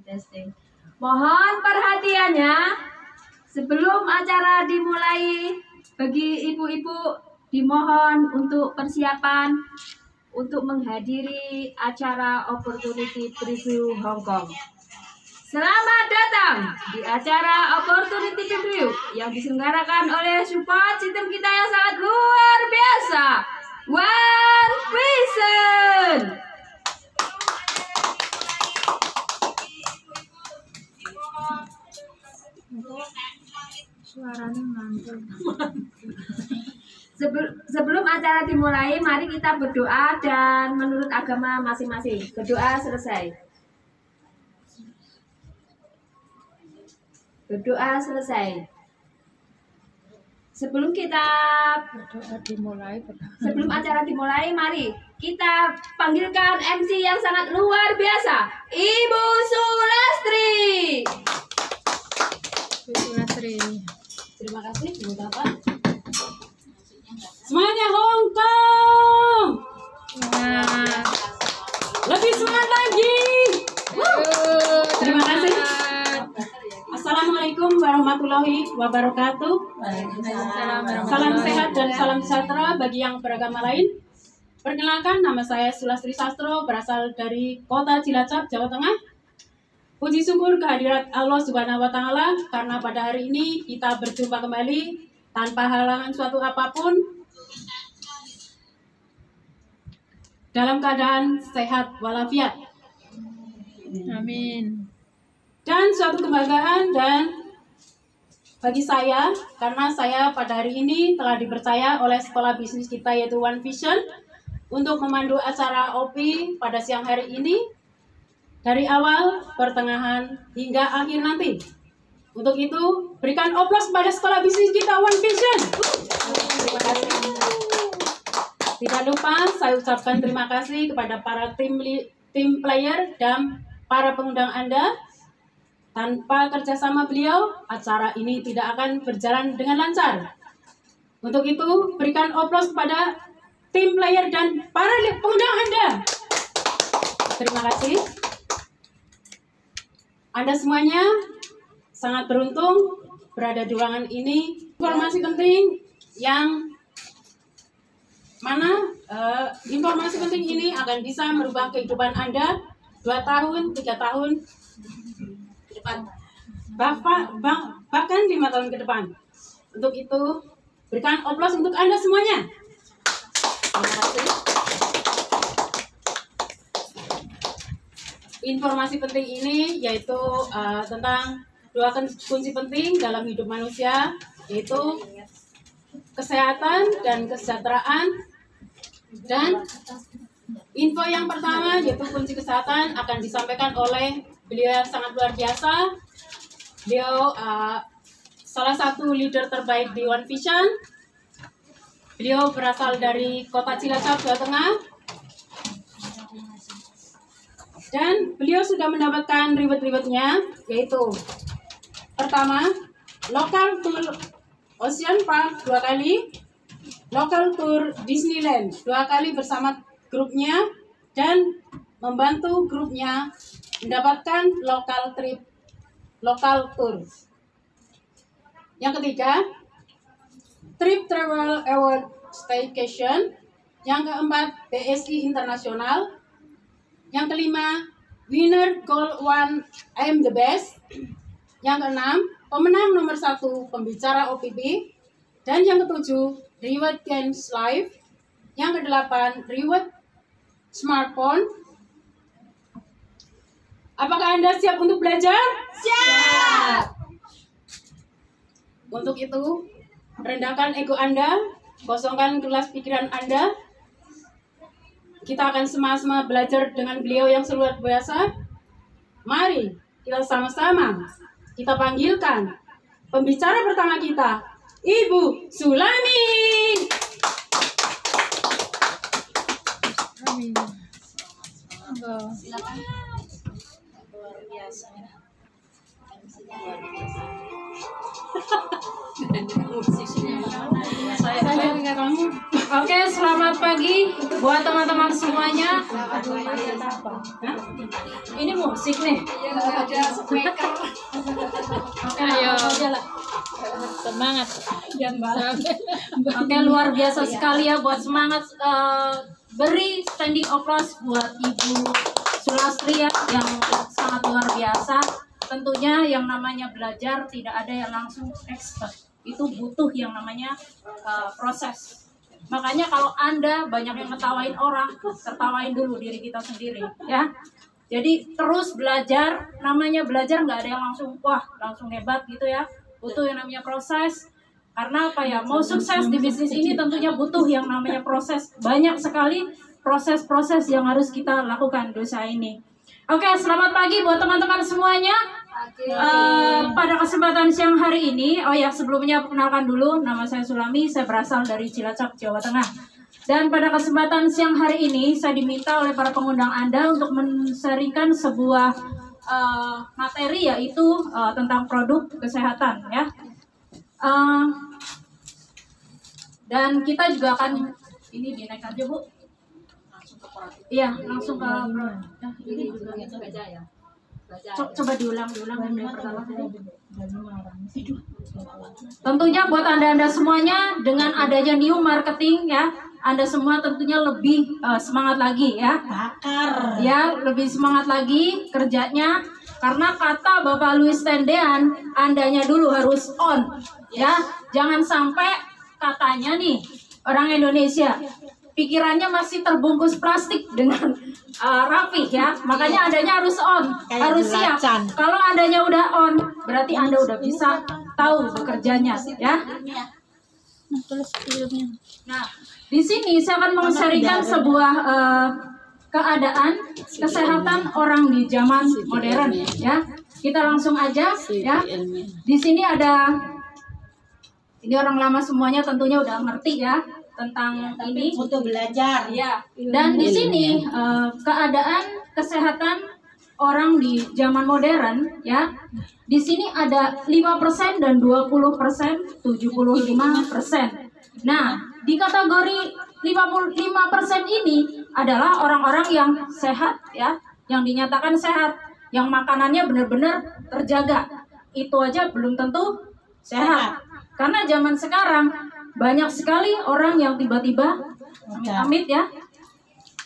Testing. Mohon perhatiannya sebelum acara dimulai. Bagi ibu-ibu dimohon untuk persiapan untuk menghadiri acara Opportunity Preview Hong Kong. Selamat datang di acara Opportunity Preview yang diselenggarakan oleh support sistem kita yang sangat luar biasa, One Vision. Suaranya mantul. Sebelum acara dimulai, mari kita berdoa dan menurut agama masing-masing. Berdoa selesai. Berdoa selesai. Sebelum acara dimulai, mari kita panggilkan MC yang sangat luar biasa, Ibu Sulastri. Terima kasih, Ibu Bapak. Semuanya Hong Kong. Lebih semangat lagi. Terima kasih. Assalamualaikum warahmatullahi wabarakatuh. Salam sehat dan salam sejahtera bagi yang beragama lain. Perkenalkan, nama saya Sulastri Sastro, berasal dari Kota Cilacap, Jawa Tengah. Puji syukur kehadirat Allah Subhanahu wa Ta'ala karena pada hari ini kita berjumpa kembali tanpa halangan suatu apapun, dalam keadaan sehat walafiat. Amin. Dan suatu kebanggaan dan bagi saya, karena saya pada hari ini telah dipercaya oleh sekolah bisnis kita yaitu One Vision untuk memandu acara OP pada siang hari ini dari awal, pertengahan, hingga akhir nanti. Untuk itu, berikan aplaus pada sekolah bisnis kita One Vision. Terima kasih. Tidak lupa saya ucapkan terima kasih kepada para tim player dan para pengundang Anda. Tanpa kerjasama beliau, acara ini tidak akan berjalan dengan lancar. Untuk itu, berikan aplaus kepada tim player dan para pengundang Anda. Terima kasih. Anda semuanya sangat beruntung berada di ruangan ini. Informasi penting yang mana informasi penting ini akan bisa merubah kehidupan Anda 2 tahun, 3 tahun ke depan, bahkan 5 tahun ke depan. Untuk itu, berikan aplaus untuk Anda semuanya. Terima kasih. Informasi penting ini yaitu tentang 2 kunci penting dalam hidup manusia, yaitu kesehatan dan kesejahteraan. Dan info yang pertama yaitu kunci kesehatan akan disampaikan oleh beliau yang sangat luar biasa. Beliau salah satu leader terbaik di One Vision. Beliau berasal dari Kota Cilacap, Jawa Tengah. Dan beliau sudah mendapatkan reward-rewardnya, yaitu pertama, local tour Ocean Park 2 kali, local tour Disneyland 2 kali bersama grupnya, dan membantu grupnya mendapatkan local tour. Yang ketiga, Trip Travel Award Staycation. Yang keempat, BSI Internasional. Yang kelima, winner goal 1 I'm the best. Yang keenam, pemenang nomor 1 pembicara OPP. Dan yang ketujuh, reward games live. Yang kedelapan, reward smartphone. Apakah Anda siap untuk belajar? Siap. Untuk itu, rendahkan ego Anda, kosongkan kelas pikiran Anda. Kita akan sama-sama belajar dengan beliau yang luar biasa. Mari kita sama-sama kita panggilkan pembicara pertama kita, Ibu Sulami. Amin. Silakan. Luar biasa. Saya kamu. Oke, selamat pagi pagi buat teman-teman semuanya. Ini musik nih. Oke, ayo. Semangat. Oke, luar biasa sekali ya buat semangat. Beri standing applause buat Ibu Sulastri ya, yang sangat luar biasa. Tentunya yang namanya belajar tidak ada yang langsung expert. Itu butuh yang namanya proses. Makanya kalau Anda banyak yang ngetawain orang, tertawain dulu diri kita sendiri ya. Jadi terus belajar, namanya belajar nggak ada yang langsung wah langsung hebat gitu ya. Butuh yang namanya proses. Karena apa ya, mau sukses di bisnis ini tentunya butuh yang namanya proses. Banyak sekali proses-proses yang harus kita lakukan di usaha ini. Oke, selamat pagi buat teman-teman semuanya. Pada kesempatan siang hari ini, oh ya sebelumnya perkenalkan dulu, nama saya Sulami, saya berasal dari Cilacap, Jawa Tengah. Dan pada kesempatan siang hari ini, saya diminta oleh para pengundang Anda untuk men-sharingkan sebuah materi, yaitu tentang produk kesehatan ya. Dan kita juga akan, ini dinaik aja Bu. Iya, langsung ke ini juga Baca ya. Baca. Coba diulang dari pertama tadi. Tentunya buat Anda semuanya, dengan adanya new marketing ya, Anda semua tentunya lebih semangat lagi ya. Ya, lebih semangat lagi kerjanya, karena kata Bapak Louis Tendean, Andanya dulu harus on ya. Jangan sampai katanya nih orang Indonesia pikirannya masih terbungkus plastik dengan rapi ya. Makanya Andanya harus on, harus siap. Kalau Andanya udah on, berarti Anda udah bisa tahu bekerjanya ya. Nah, di sini saya akan menceritakan sebuah keadaan kesehatan orang di zaman modern ya. Kita langsung aja ya. Di sini ada, ini orang lama semuanya tentunya udah ngerti ya tentang ini Untuk belajar. ya. Dan di sini keadaan kesehatan orang di zaman modern ya. Di sini ada 5% dan 20%, 75%. Nah, di kategori 55% ini adalah orang-orang yang sehat ya, yang dinyatakan sehat, yang makanannya benar-benar terjaga. Itu aja belum tentu sehat. Karena zaman sekarang banyak sekali orang yang tiba-tiba amit-amit ya,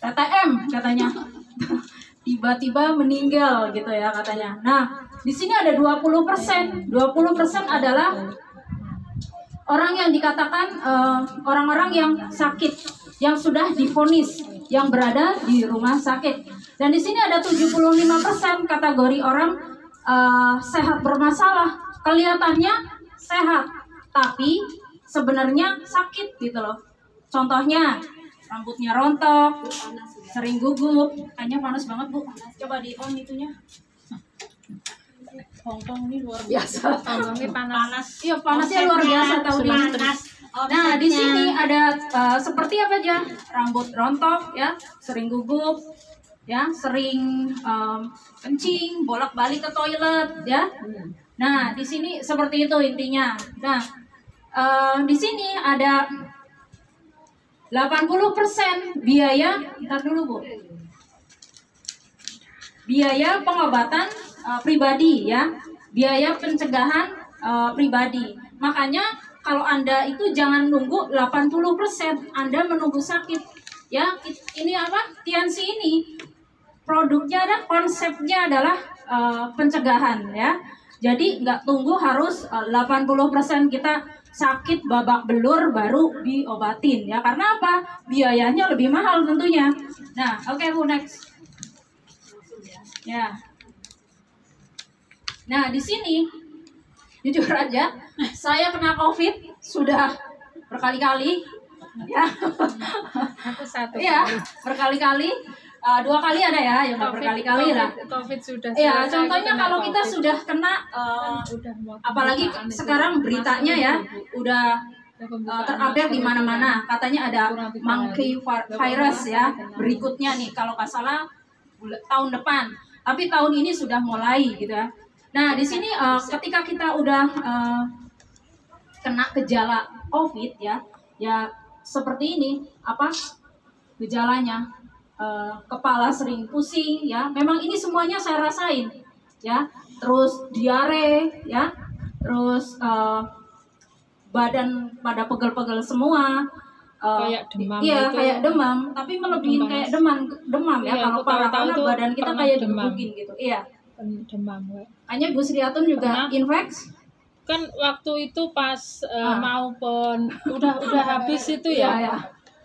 TTM katanya, tiba-tiba meninggal gitu ya katanya. Nah, di sini ada 20%. 20% adalah orang yang dikatakan orang-orang yang sakit, yang sudah divonis, yang berada di rumah sakit. Dan di sini ada 75% kategori orang sehat bermasalah. Kelihatannya sehat, tapi sebenarnya sakit gitu loh. Contohnya rambutnya rontok, sering gugup, kayaknya panas banget Bu. Coba di on itunya. Hongkong ini luar Biasa. Hongkong panas. Iya, panasnya luar biasa tahu di. Nah, di sini ada seperti apa aja? Rambut rontok ya, sering gugup ya, sering kencing, bolak-balik ke toilet ya. Nah, di sini seperti itu intinya. Nah, di sini ada 80% biaya, ntar dulu Bu. Biaya pengobatan pribadi ya, biaya pencegahan pribadi. Makanya kalau Anda itu jangan nunggu 80%, Anda menunggu sakit. Ya, ini apa? Tiansi ini produknya dan konsepnya adalah pencegahan ya. Jadi nggak tunggu harus 80% kita sakit babak belur baru diobatin ya. Karena apa? Biayanya lebih mahal tentunya. Nah, oke Bu, next. Ya. Nah, di sini jujur aja saya kena COVID sudah berkali-kali ya. Aku satu. Iya, berkali-kali. 2 kali ada ya, yang nggak berkali-kali lah. COVID sudah. Ya, selesai, contohnya kena kalau kita COVID. sudah kena, Udah mau apalagi pembukaan sekarang itu. beritanya ya, udah Pembukaan terupdate di masker mana-mana. Katanya ada kurang 3 monkey hari. virus ya. Berikutnya nih, kalau nggak salah tahun depan. Tapi tahun ini sudah mulai gitu ya. Nah, di sini ketika kita udah kena gejala COVID ya, ya seperti ini, apa? gejalanya, kepala sering pusing, ya. Memang ini semuanya saya rasain, ya. Terus diare, ya. Terus badan pada pegel-pegel semua. Kayak demam Iya, gitu. kayak demam, tapi melebihin kayak demam ya. Iya, Kalau aku tahu parah-parah itu badan kita pernah kayak demam. digebukin gitu. Iya. Demam gue. Hanya Bu Sriatun juga Pernah. infeks. Kan waktu itu pas mau udah habis itu ya. Iya, ya.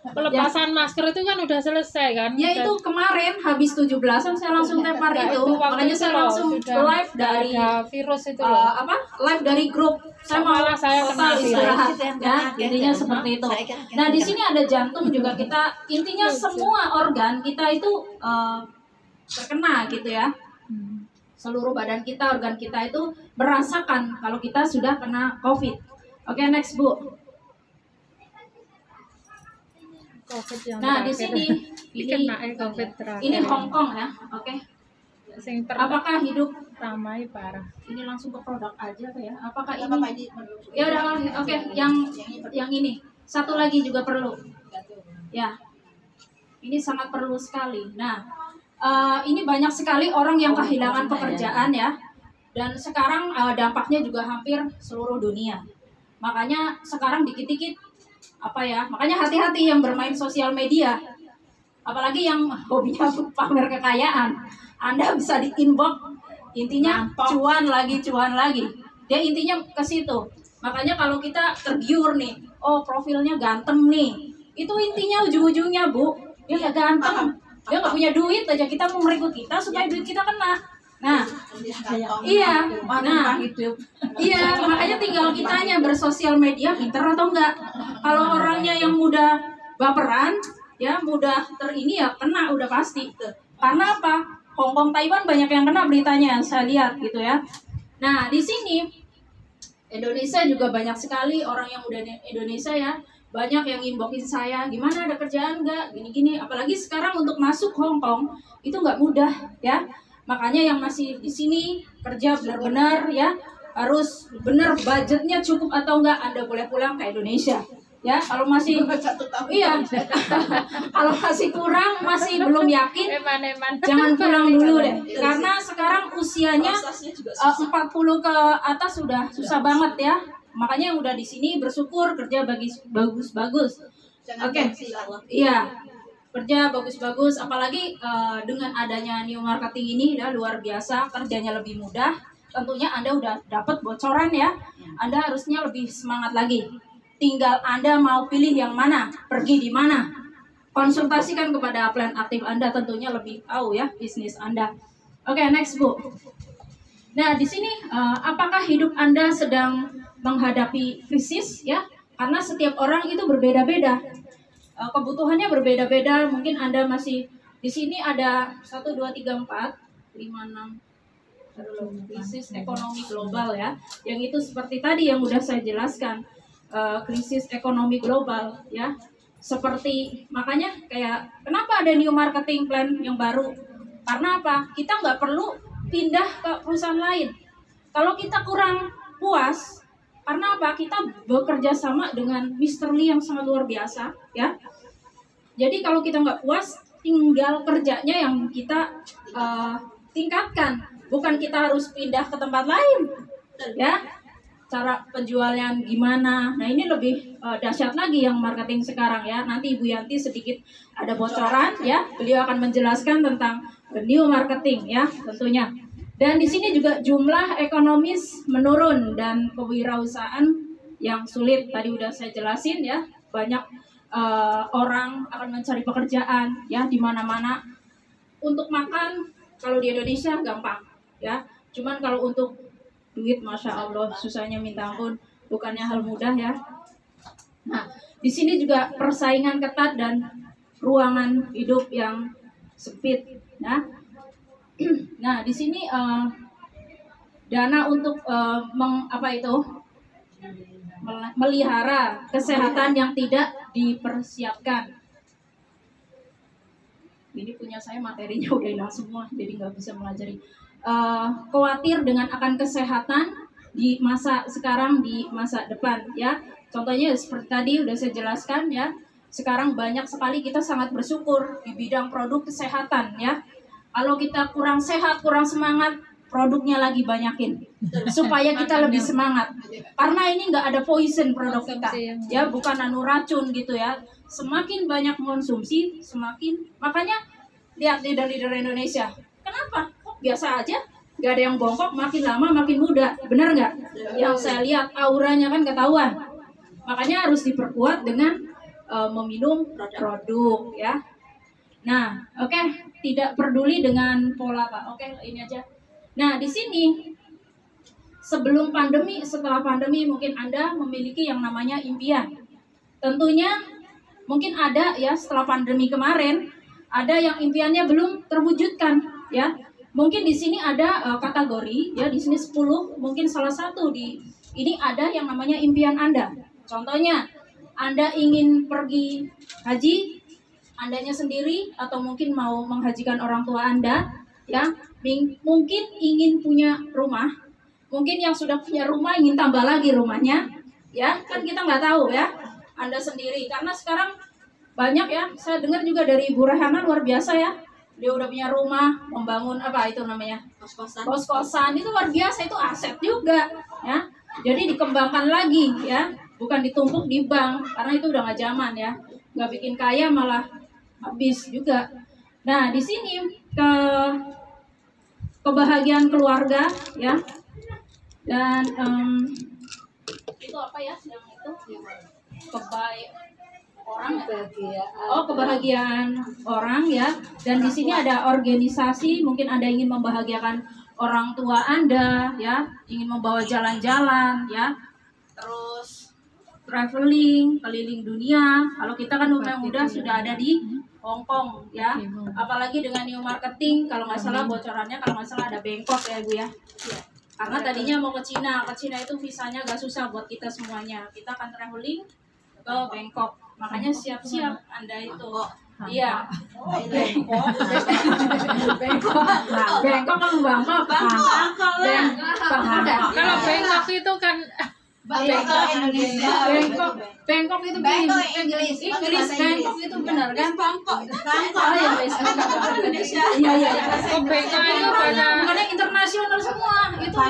Pelepasan masker itu kan udah selesai kan. Ya itu kemarin habis 17-an saya langsung tepar Nah, itu. waktu Makanya itu saya loh, langsung sudah live dari ada virus itu loh. live dari grup. Saya mau Malah saya total kena istirahat virus. ya. Intinya seperti itu. Nah, di sini ada jantung juga kita, intinya semua organ kita itu terkena gitu ya. Seluruh badan kita, organ kita itu merasakan kalau kita sudah kena COVID. Oke, next Bu. COVID yang Nah, di terakhir. sini Kena COVID terakhir. ini Hong Kong ya. Oke. Sing Apakah hidup ramai parah. ini langsung ke produk aja ya? Apakah ini? Ya udah, oke. Yang ini satu lagi juga perlu. Ya, ini sangat perlu sekali. Nah, ini banyak sekali orang yang kehilangan pekerjaan ya, dan sekarang dampaknya juga hampir seluruh dunia. Makanya sekarang dikit-dikit makanya hati-hati yang bermain sosial media, apalagi yang hobinya pamer kekayaan. Anda bisa di inbox, intinya cuan lagi. Dia intinya ke situ. Makanya kalau kita tergiur nih, oh profilnya ganteng nih, itu intinya ujung-ujungnya Bu, dia nggak ganteng, dia nggak punya duit aja, kita mau merekrut kita supaya duit kita kena. Nah, iya, makanya tinggal kitanya bersosial media pinter atau enggak. Kalau orangnya yang mudah baperan, ya mudah ya kena udah pasti. Karena apa? Hong Kong, Taiwan banyak yang kena beritanya, saya lihat gitu ya. Nah, di sini Indonesia juga banyak sekali orang yang udah Indonesia ya, banyak yang inboxin saya, gimana ada kerjaan nggak, gini-gini. Apalagi sekarang untuk masuk Hong Kong itu nggak mudah ya. Makanya yang masih di sini kerja benar-benar ya, harus benar budgetnya cukup atau enggak, Anda boleh pulang ke Indonesia. Ya, kalau masih kalau masih kurang, masih belum yakin, jangan pulang dulu deh. Karena sekarang usianya 40 ke atas sudah susah banget ya. Makanya yang udah di sini bersyukur kerja bagus-bagus. Oke. Iya. Kerja bagus-bagus, apalagi dengan adanya new marketing ini ya luar biasa, kerjanya lebih mudah. Tentunya Anda udah dapat bocoran ya. Anda harusnya lebih semangat lagi. Tinggal Anda mau pilih yang mana, pergi di mana. Konsultasikan kepada plan aktif Anda, tentunya lebih tahu ya bisnis Anda. Oke, next Bu. Nah, di sini apakah hidup Anda sedang menghadapi krisis ya? Karena setiap orang itu berbeda-beda. Kebutuhannya berbeda-beda. Mungkin Anda masih di sini ada 1 2 3 4 5 6 krisis ekonomi global ya. Yang itu seperti tadi yang udah saya jelaskan, krisis ekonomi global ya. Seperti makanya kayak kenapa ada new marketing plan yang baru? Karena apa? Kita nggak perlu pindah ke perusahaan lain. Kalau kita kurang puas, karena apa? Kita bekerja sama dengan Mr. Lee yang sangat luar biasa, ya. Jadi kalau kita nggak puas, tinggal kerjanya yang kita tingkatkan. Bukan kita harus pindah ke tempat lain, ya. Cara penjualan gimana? Nah ini lebih dahsyat lagi yang marketing sekarang ya. Nanti Ibu Yanti sedikit ada bocoran ya. Beliau akan menjelaskan tentang new marketing ya tentunya. Dan di sini juga jumlah ekonomis menurun dan kewirausahaan yang sulit. Tadi udah saya jelasin ya. Banyak orang akan mencari pekerjaan ya di mana-mana. Untuk makan kalau di Indonesia gampang ya. Cuman kalau untuk duit, masya Allah, susahnya minta ampun, bukannya hal mudah ya. Nah, di sini juga persaingan ketat dan ruangan hidup yang sempit. Nah, di sini dana untuk melihara kesehatan yang tidak dipersiapkan. Ini punya saya materinya udah hilang semua, jadi nggak bisa melajari. Khawatir dengan akan kesehatan di masa sekarang, di masa depan ya. Contohnya seperti tadi udah saya jelaskan ya, sekarang banyak sekali kita sangat bersyukur di bidang produk kesehatan ya. Kalau kita kurang sehat, kurang semangat, produknya lagi banyakin supaya kita lebih semangat. Karena ini nggak ada poison produk kita, ya bukan anu racun gitu ya. Semakin banyak konsumsi, semakin makanya lihat leader-leader Indonesia. Kenapa? Kok biasa aja? Nggak ada yang bongkok, makin lama makin muda. Bener nggak? Yang saya lihat auranya kan ketahuan. Makanya harus diperkuat dengan meminum produk ya. Nah, oke, tidak peduli dengan pola Pak. Oke, ini aja. Nah, di sini sebelum pandemi, setelah pandemi mungkin Anda memiliki yang namanya impian. Tentunya mungkin ada ya setelah pandemi kemarin, ada yang impiannya belum terwujudkan ya. Mungkin di sini ada kategori ya, di sini 10, mungkin salah satu di ini ada yang namanya impian Anda. Contohnya, Anda ingin pergi haji, Andanya sendiri atau mungkin mau menghajikan orang tua Anda, ya. Mungkin ingin punya rumah, mungkin yang sudah punya rumah ingin tambah lagi rumahnya, ya. Kan kita nggak tahu ya, Anda sendiri. Karena sekarang banyak ya, saya dengar juga dari Ibu Rehana luar biasa ya. Dia udah punya rumah, membangun apa itu namanya? Kos-kosan. Itu luar biasa, itu aset juga, ya. Jadi dikembangkan lagi ya, bukan ditumpuk di bank karena itu udah nggak zaman ya, nggak bikin kaya malah habis juga. Nah di sini kebahagiaan keluarga ya, dan itu apa ya yang itu kebahagiaan orang ya. Dan di sini ada organisasi, mungkin Anda ingin membahagiakan orang tua Anda ya, ingin membawa jalan-jalan ya, terus traveling keliling dunia. Kalau kita kan udah sudah ada di Hong Kong ya, apalagi dengan new marketing, kalau nggak salah bocorannya kalau nggak salah ada Bangkok ya Bu ya. Karena tadinya mau ke Cina itu visanya agak susah buat kita semuanya. Kita akan traveling ke Bangkok, makanya siap-siap Anda itu. Iya. Bangkok kan Bangkok. Kalau Bangkok itu kan Bangkok itu Inggris. Bangkok itu benar kan? Bangkok. Iya. Bangkok itu bukannya internasional semua. Itu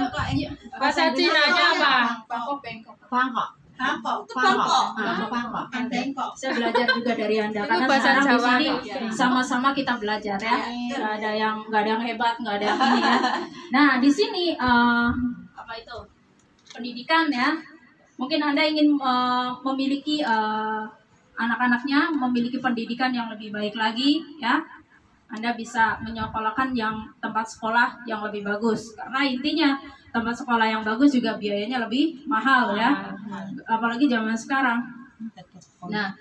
bahasa Cinanya apa? Bangkok. Saya belajar juga dari Anda karena bahasa sekarang di Jawa. sini sama-sama kita belajar ya. Nggak ada yang hebat, nggak ada yang ini ya. Nah di sini apa itu pendidikan ya. Mungkin Anda ingin memiliki anak-anaknya memiliki pendidikan yang lebih baik lagi ya. Anda bisa menyekolahkan yang tempat sekolah yang lebih bagus, karena intinya tempat sekolah yang bagus juga biayanya lebih mahal ya, apalagi zaman sekarang. Nah,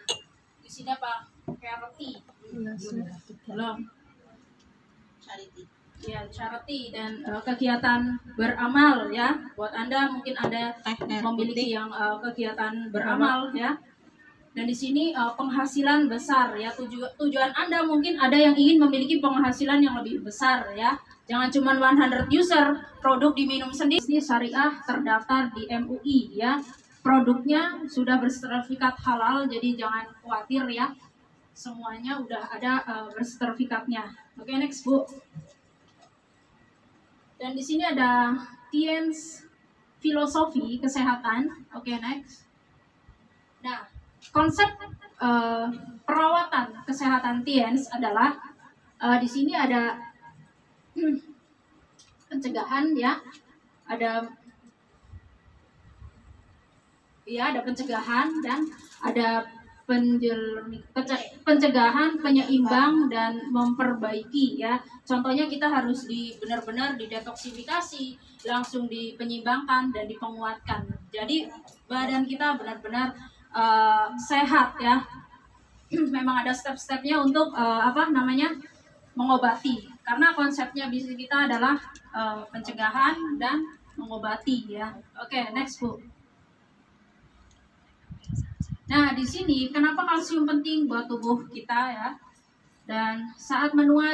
di sini apa? Charity. Belum. Ya, charity dan kegiatan beramal ya. Buat Anda mungkin Anda memiliki yang kegiatan beramal ya. Dan di sini penghasilan besar ya, tujuan Anda mungkin ada yang ingin memiliki penghasilan yang lebih besar ya. Jangan cuma 100 user, produk diminum sendiri. Ini syariah terdaftar di MUI ya. Produknya sudah bersertifikat halal, jadi jangan khawatir ya. Semuanya udah ada bersertifikatnya. Oke, next Bu. Dan di sini ada Tien's filosofi kesehatan. Oke, next. Nah, konsep perawatan kesehatan Tien's adalah di sini ada pencegahan ya, ada pencegahan dan ada pencegahan, penyeimbang dan memperbaiki ya. Contohnya kita harus benar-benar didetoksifikasi, langsung dipenyeimbangkan dan dipenguatkan. Jadi badan kita benar-benar sehat ya. Memang ada step-stepnya untuk mengobati. Karena konsepnya bisnis kita adalah pencegahan dan mengobati ya. Oke, next Bu. Nah, di sini kenapa kalsium penting buat tubuh kita ya? Dan saat menua